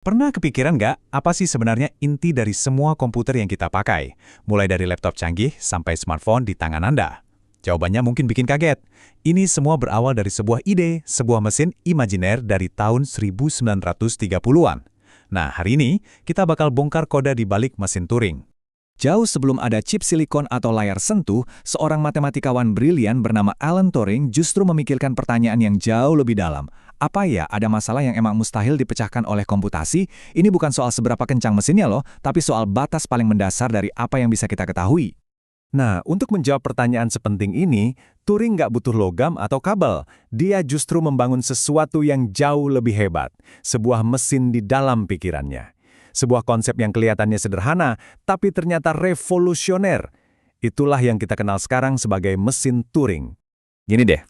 Pernah kepikiran nggak, apa sih sebenarnya inti dari semua komputer yang kita pakai? Mulai dari laptop canggih sampai smartphone di tangan Anda. Jawabannya mungkin bikin kaget. Ini semua berawal dari sebuah ide, sebuah mesin imajiner dari tahun 1930-an. Nah, hari ini kita bakal bongkar kode di balik mesin Turing. Jauh sebelum ada chip silikon atau layar sentuh, seorang matematikawan brilian bernama Alan Turing justru memikirkan pertanyaan yang jauh lebih dalam. Apa ya, ada masalah yang emang mustahil dipecahkan oleh komputasi? Ini bukan soal seberapa kencang mesinnya loh, tapi soal batas paling mendasar dari apa yang bisa kita ketahui. Nah, untuk menjawab pertanyaan sepenting ini, Turing nggak butuh logam atau kabel. Dia justru membangun sesuatu yang jauh lebih hebat. Sebuah mesin di dalam pikirannya. Sebuah konsep yang kelihatannya sederhana, tapi ternyata revolusioner. Itulah yang kita kenal sekarang sebagai mesin Turing. Gini deh,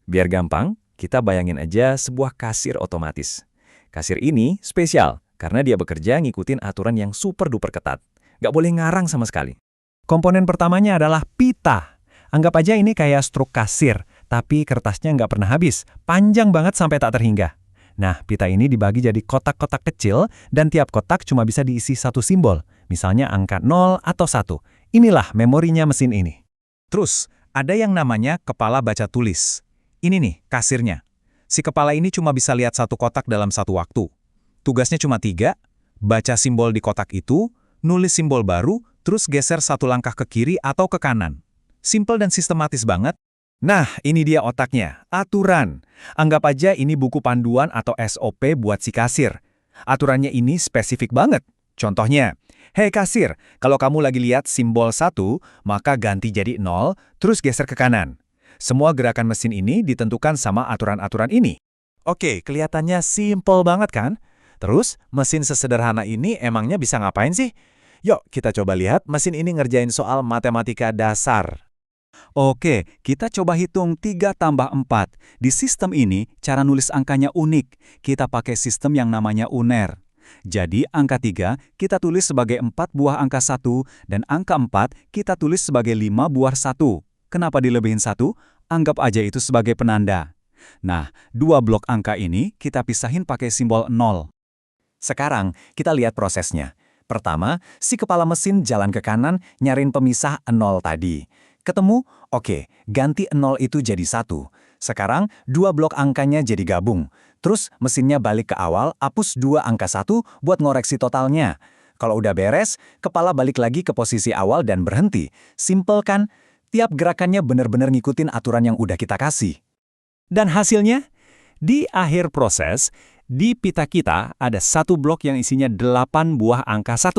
biar gampang, kita bayangin aja sebuah kasir otomatis. Kasir ini spesial, karena dia bekerja ngikutin aturan yang super duper ketat. Nggak boleh ngarang sama sekali. Komponen pertamanya adalah pita. Anggap aja ini kayak struk kasir, tapi kertasnya nggak pernah habis. Panjang banget sampai tak terhingga. Nah, pita ini dibagi jadi kotak-kotak kecil, dan tiap kotak cuma bisa diisi satu simbol, misalnya angka 0 atau 1. Inilah memorinya mesin ini. Terus, ada yang namanya kepala baca tulis. Ini nih, kasirnya. Si kepala ini cuma bisa lihat satu kotak dalam satu waktu. Tugasnya cuma 3, baca simbol di kotak itu, nulis simbol baru, terus geser satu langkah ke kiri atau ke kanan. Simple dan sistematis banget. Nah, ini dia otaknya, aturan. Anggap aja ini buku panduan atau SOP buat si kasir. Aturannya ini spesifik banget. Contohnya, hei kasir, kalau kamu lagi lihat simbol 1, maka ganti jadi 0, terus geser ke kanan. Semua gerakan mesin ini ditentukan sama aturan-aturan ini. Oke, kelihatannya simple banget kan? Terus, mesin sesederhana ini emangnya bisa ngapain sih? Yuk, kita coba lihat mesin ini ngerjain soal matematika dasar. Oke, kita coba hitung 3 tambah 4. Di sistem ini, cara nulis angkanya unik. Kita pakai sistem yang namanya UNER. Jadi, angka 3 kita tulis sebagai 4 buah angka 1, dan angka 4 kita tulis sebagai 5 buah 1. Kenapa dilebihin 1? Anggap aja itu sebagai penanda. Nah, 2 blok angka ini kita pisahin pakai simbol 0. Sekarang, kita lihat prosesnya. Pertama, si kepala mesin jalan ke kanan nyariin pemisah 0 tadi. Ketemu? Oke, ganti 0 itu jadi 1. Sekarang, 2 blok angkanya jadi gabung. Terus, mesinnya balik ke awal, hapus 2 angka 1 buat ngoreksi totalnya. Kalau udah beres, kepala balik lagi ke posisi awal dan berhenti. Simple kan? Tiap gerakannya benar-benar ngikutin aturan yang udah kita kasih. Dan hasilnya? Di akhir proses, di pita kita ada 1 blok yang isinya 8 buah angka 1.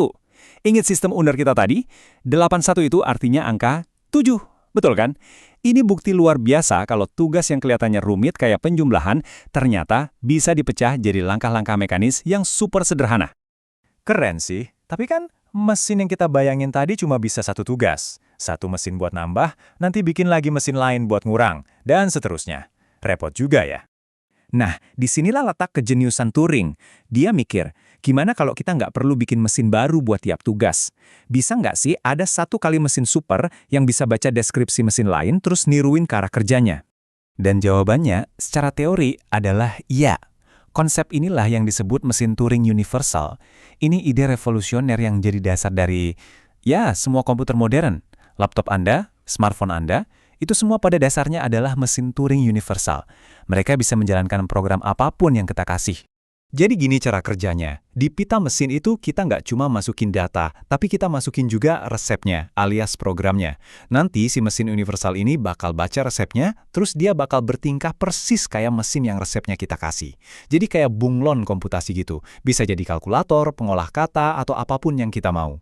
Ingat sistem UNER kita tadi? 81 itu artinya angka 7, betul kan? Ini bukti luar biasa kalau tugas yang kelihatannya rumit kayak penjumlahan ternyata bisa dipecah jadi langkah-langkah mekanis yang super sederhana. Keren sih, tapi kan mesin yang kita bayangin tadi cuma bisa satu tugas. Satu mesin buat nambah, nanti bikin lagi mesin lain buat ngurang, dan seterusnya. Repot juga ya. Nah, disinilah letak kejeniusan Turing. Dia mikir, gimana kalau kita nggak perlu bikin mesin baru buat tiap tugas? Bisa nggak sih ada satu kali mesin super yang bisa baca deskripsi mesin lain terus niruin cara kerjanya? Dan jawabannya, secara teori, adalah iya. Konsep inilah yang disebut mesin Turing universal. Ini ide revolusioner yang jadi dasar dari, ya, semua komputer modern. Laptop Anda, smartphone Anda, itu semua pada dasarnya adalah mesin Turing universal. Mereka bisa menjalankan program apapun yang kita kasih. Jadi gini cara kerjanya. Di pita mesin itu kita nggak cuma masukin data, tapi kita masukin juga resepnya, alias programnya. Nanti si mesin universal ini bakal baca resepnya, terus dia bakal bertingkah persis kayak mesin yang resepnya kita kasih. Jadi kayak bunglon komputasi gitu. Bisa jadi kalkulator, pengolah kata, atau apapun yang kita mau.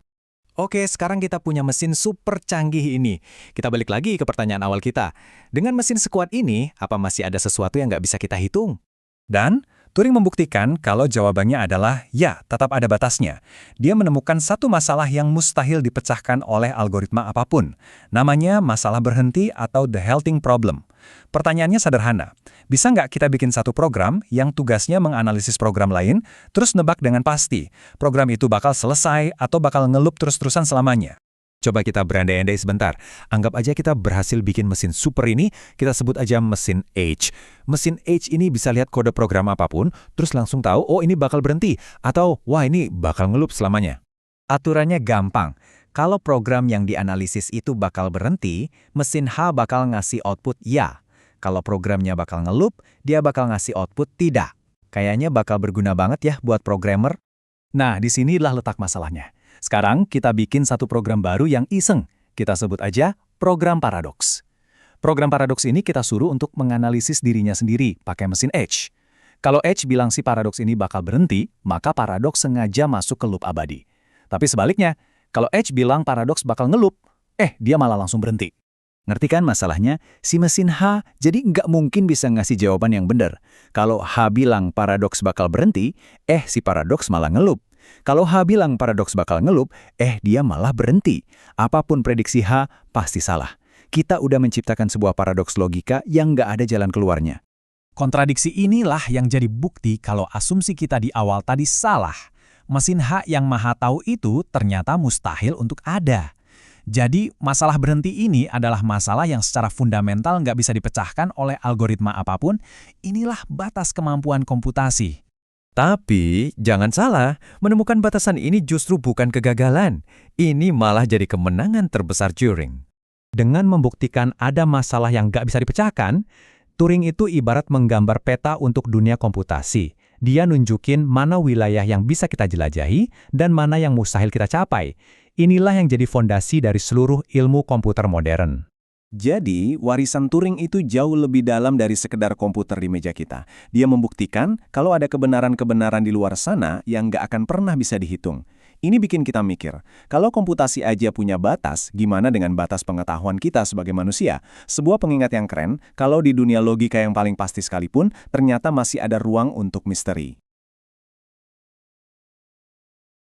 Oke, sekarang kita punya mesin super canggih ini. Kita balik lagi ke pertanyaan awal kita. Dengan mesin sekuat ini, apa masih ada sesuatu yang nggak bisa kita hitung? Dan Turing membuktikan kalau jawabannya adalah ya, tetap ada batasnya. Dia menemukan satu masalah yang mustahil dipecahkan oleh algoritma apapun. Namanya masalah berhenti atau the halting problem. Pertanyaannya sederhana. Bisa nggak kita bikin satu program yang tugasnya menganalisis program lain, terus nebak dengan pasti program itu bakal selesai atau bakal ngelup terus-terusan selamanya? Coba kita berandai-andai sebentar. Anggap aja kita berhasil bikin mesin super ini, kita sebut aja mesin H. Mesin H ini bisa lihat kode program apapun, terus langsung tahu, oh ini bakal berhenti, atau wah ini bakal ngelup selamanya. Aturannya gampang. Kalau program yang dianalisis itu bakal berhenti, mesin H bakal ngasih output ya. Kalau programnya bakal ngelup, dia bakal ngasih output tidak. Kayaknya bakal berguna banget ya buat programmer. Nah, disinilah letak masalahnya. Sekarang kita bikin satu program baru yang iseng. Kita sebut aja program paradoks. Program paradoks ini kita suruh untuk menganalisis dirinya sendiri pakai mesin H. Kalau H bilang si paradoks ini bakal berhenti, maka paradoks sengaja masuk ke loop abadi. Tapi sebaliknya, kalau H bilang paradoks bakal ngelup, dia malah langsung berhenti. Ngerti kan masalahnya? Si mesin H jadi nggak mungkin bisa ngasih jawaban yang benar. Kalau H bilang paradoks bakal berhenti, si paradoks malah ngelup. Kalau H bilang paradoks bakal ngelup, dia malah berhenti. Apapun prediksi H, pasti salah. Kita udah menciptakan sebuah paradoks logika yang nggak ada jalan keluarnya. Kontradiksi inilah yang jadi bukti kalau asumsi kita di awal tadi salah. Mesin H yang maha tahu itu ternyata mustahil untuk ada. Jadi, masalah berhenti ini adalah masalah yang secara fundamental nggak bisa dipecahkan oleh algoritma apapun. Inilah batas kemampuan komputasi. Tapi, jangan salah, menemukan batasan ini justru bukan kegagalan. Ini malah jadi kemenangan terbesar Turing. Dengan membuktikan ada masalah yang nggak bisa dipecahkan, Turing itu ibarat menggambar peta untuk dunia komputasi. Dia nunjukin mana wilayah yang bisa kita jelajahi dan mana yang mustahil kita capai. Inilah yang jadi fondasi dari seluruh ilmu komputer modern. Jadi, warisan Turing itu jauh lebih dalam dari sekedar komputer di meja kita. Dia membuktikan kalau ada kebenaran-kebenaran di luar sana yang nggak akan pernah bisa dihitung. Ini bikin kita mikir, kalau komputasi aja punya batas, gimana dengan batas pengetahuan kita sebagai manusia? Sebuah pengingat yang keren, kalau di dunia logika yang paling pasti sekalipun, ternyata masih ada ruang untuk misteri.